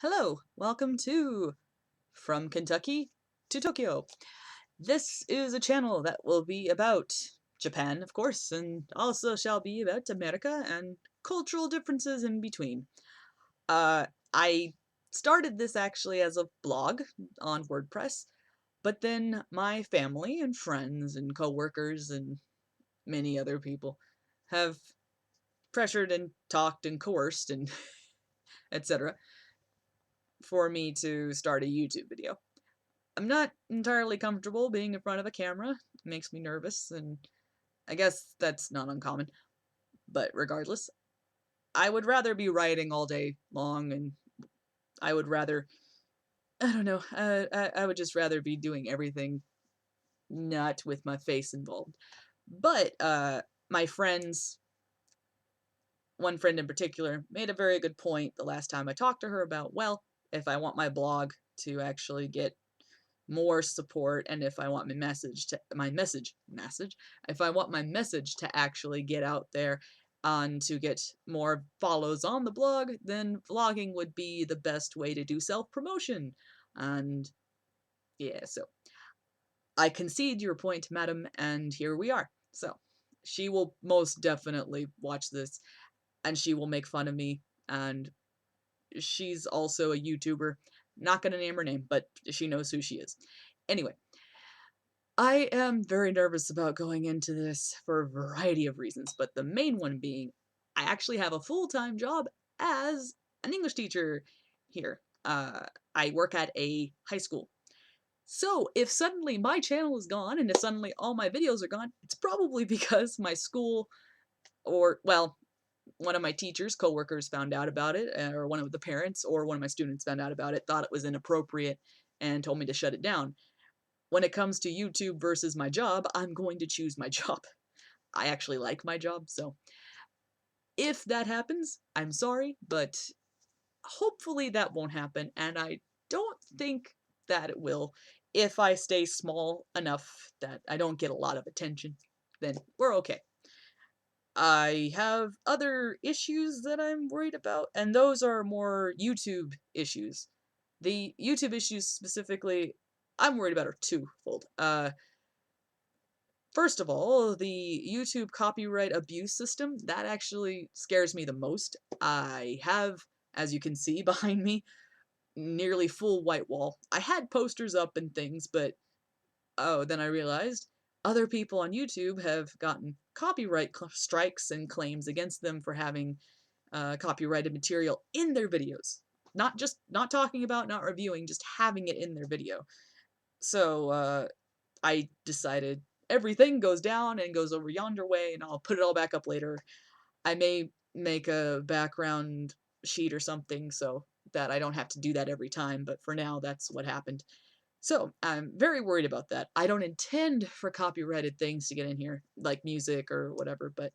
Hello, welcome to From Kentucky to Tokyo. This is a channel that will be about Japan, of course, and also shall be about America and cultural differences in between. I started this actually as a blog on WordPress, but then my family and friends and coworkers and many other people have pressured and talked and coerced and etc. for me to start a YouTube video. I'm not entirely comfortable being in front of a camera. It makes me nervous, and I guess that's not uncommon. But regardless, I would rather be writing all day long, and I would rather, I don't know, I would just rather be doing everything not with my face involved. But my friends, one friend in particular, made a very good point the last time I talked to her about, well, if I want my blog to actually get more support, and if I want if I want my message to actually get out there and to get more follows on the blog, then vlogging would be the best way to do self-promotion. And yeah, so I concede your point, madam, and here we are. So she will most definitely watch this, and she will make fun of me, and she's also a YouTuber. Not gonna name her name, but she knows who she is. Anyway, I am very nervous about going into this for a variety of reasons, but the main one being I actually have a full-time job as an English teacher here. I work at a high school. So if suddenly my channel is gone and if suddenly all my videos are gone, it's probably because my school or, well, one of my teachers, coworkers found out about it, or one of the parents or one of my students found out about it, thought it was inappropriate, and told me to shut it down. When it comes to YouTube versus my job, I'm going to choose my job. I actually like my job, so if that happens, I'm sorry, but hopefully that won't happen, and I don't think that it will. If I stay small enough that I don't get a lot of attention, then we're okay. I have other issues that I'm worried about, and those are more YouTube issues. The YouTube issues specifically I'm worried about are twofold. First of all, the YouTube copyright abuse system, that actually scares me the most. I have, as you can see behind me, nearly full white wall. I had posters up and things, but oh, then I realized other people on YouTube have gotten copyright strikes and claims against them for having copyrighted material in their videos. Not talking about, not reviewing, just having it in their video. So I decided everything goes down and goes over yonder way, and I'll put it all back up later. I may make a background sheet or something so that I don't have to do that every time, but for now, that's what happened. So I'm very worried about that. I don't intend for copyrighted things to get in here, like music or whatever, but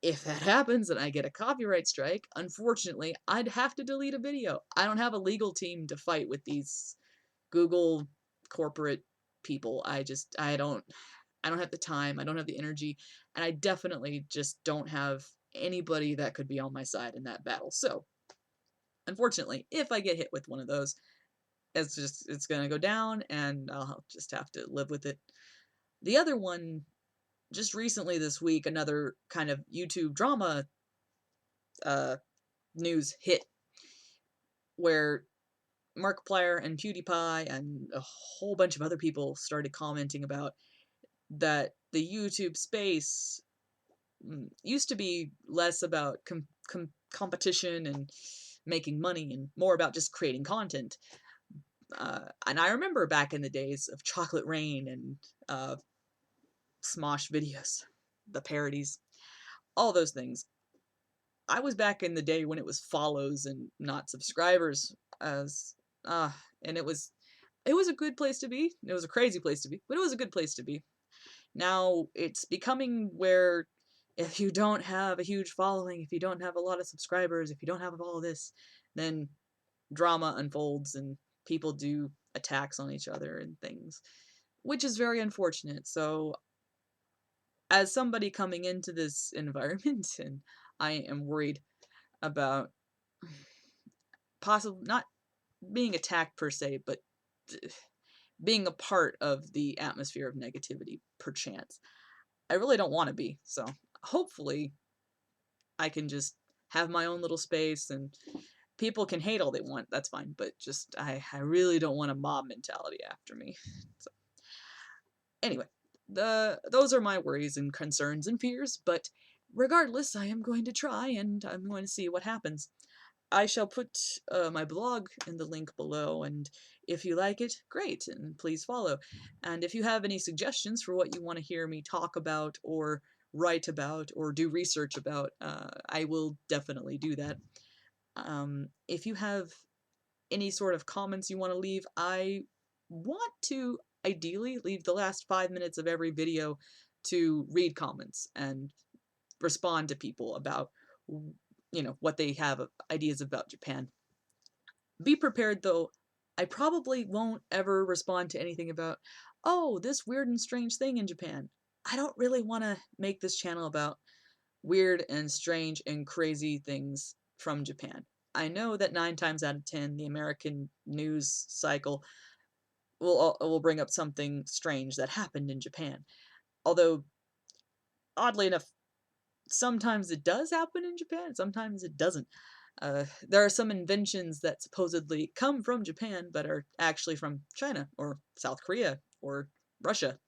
if that happens and I get a copyright strike, unfortunately, I'd have to delete a video. I don't have a legal team to fight with these Google corporate people. I don't have the time, I don't have the energy, and I definitely just don't have anybody that could be on my side in that battle. So, unfortunately, if I get hit with one of those, it's gonna go down and I'll just have to live with it. The other one, just recently this week, another kind of YouTube drama uh, news hit where Markiplier and PewDiePie and a whole bunch of other people started commenting about that the YouTube space used to be less about competition and making money and more about just creating content. And I remember back in the days of Chocolate Rain and Smosh videos, the parodies, all those things. I was back in the day when it was follows and not subscribers, as and it was a good place to be. It was a crazy place to be, but it was a good place to be. Now it's becoming where if you don't have a huge following, if you don't have a lot of subscribers, if you don't have all of this, then drama unfolds and people do attacks on each other and things, which is very unfortunate. So, as somebody coming into this environment, and I am worried about possibly not being attacked per se, but being a part of the atmosphere of negativity, perchance. I really don't want to be, so hopefully I can just have my own little space and people can hate all they want, that's fine, but just I really don't want a mob mentality after me. So anyway, those are my worries and concerns and fears, but regardless, I am going to try and I'm going to see what happens. I shall put my blog in the link below, and if you like it, great, and please follow. And if you have any suggestions for what you want to hear me talk about, or write about, or do research about, I will definitely do that. If you have any sort of comments you want to leave, I want to ideally leave the last 5 minutes of every video to read comments and respond to people about what they have ideas about Japan. Be prepared though, I probably won't ever respond to anything about, oh, this weird and strange thing in Japan. I don't really want to make this channel about weird and strange and crazy things from Japan. I know that 9 times out of 10 the American news cycle will bring up something strange that happened in Japan. Although oddly enough, sometimes it does happen in Japan, sometimes it doesn't. There are some inventions that supposedly come from Japan but are actually from China or South Korea or Russia.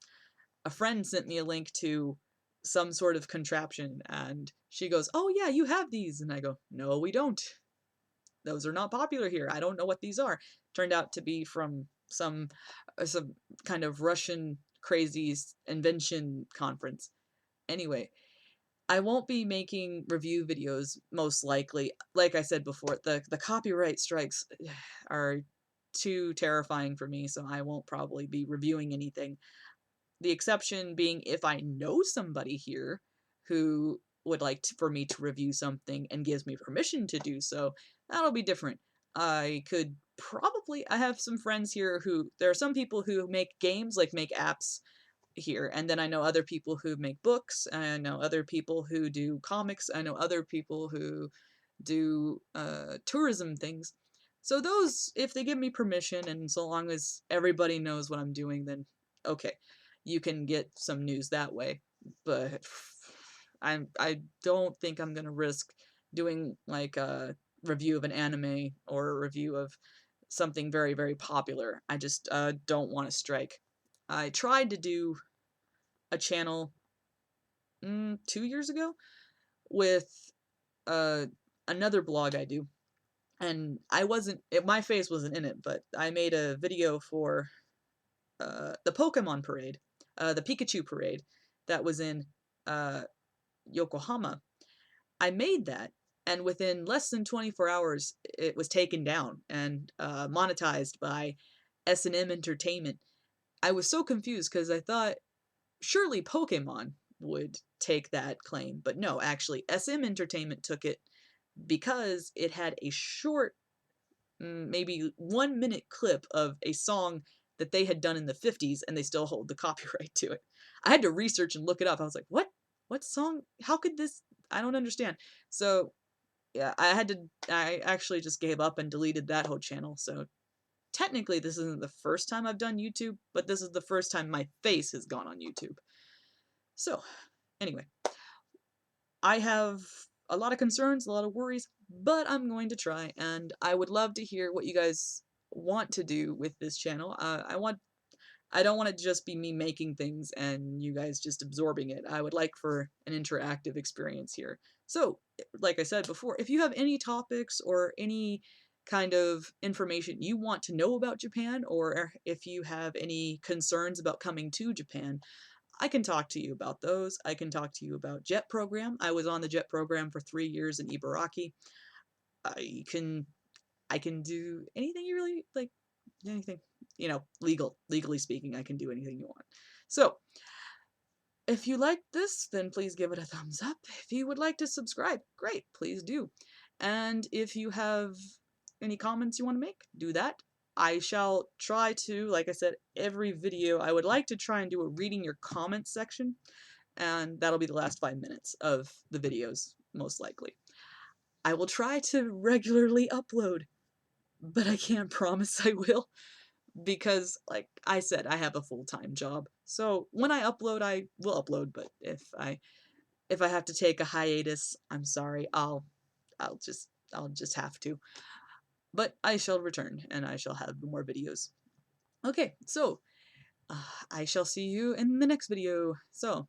A friend sent me a link to some sort of contraption and she goes, "Oh yeah, you have these." And I go, "No, we don't. Those are not popular here. I don't know what these are." Turned out to be from some kind of Russian crazy invention conference. Anyway, I won't be making review videos most likely. Like I said before, the copyright strikes are too terrifying for me, so I won't probably be reviewing anything. The exception being if I know somebody here who would like for me to review something and gives me permission to do so, that'll be different. I have some friends here who, there are some people who make games, like make apps here, and then I know other people who make books, I know other people who do comics, I know other people who do tourism things. So those, if they give me permission and so long as everybody knows what I'm doing, then okay, you can get some news that way. But I don't think I'm gonna risk doing like a review of an anime or a review of something very, very popular. I just don't want to strike. I tried to do a channel 2 years ago with uh, another blog I do, and I wasn't my face wasn't in it, but I made a video for the Pokemon parade, the Pikachu parade that was in uh, Yokohama. I made that, and within less than 24 hours, it was taken down and monetized by S&M Entertainment. I was so confused because I thought surely Pokemon would take that claim, but no, actually, SM Entertainment took it because it had a short, maybe 1 minute clip of a song that they had done in the 50s, and they still hold the copyright to it. I had to research and look it up. I was like, what? What song? How could this? I don't understand. So, yeah, I actually just gave up and deleted that whole channel. So, technically, this isn't the first time I've done YouTube, but this is the first time my face has gone on YouTube. So, anyway, I have a lot of concerns, a lot of worries, but I'm going to try, and I would love to hear what you guys want to do with this channel. I don't want it to just be me making things and you guys just absorbing it. I would like for an interactive experience here. So, like I said before, if you have any topics or any kind of information you want to know about Japan, or if you have any concerns about coming to Japan, I can talk to you about those. I can talk to you about JET program. I was on the JET program for 3 years in Ibaraki. I can I can do anything you really like, anything, legally speaking, I can do anything you want. So, if you like this, then please give it a thumbs up. If you would like to subscribe, great, please do. And if you have any comments you want to make, do that. I shall try to, like I said, every video, I would like to try and do a reading your comments section, and that'll be the last 5 minutes of the videos, most likely. I will try to regularly upload. but I can't promise I will because, like I said, I have a full-time job. So when I will upload, but if I have to take a hiatus, I'm sorry. I'll just have to. But I shall return and I shall have more videos. Okay, so I shall see you in the next video. So,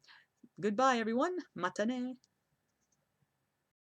goodbye everyone. Matane.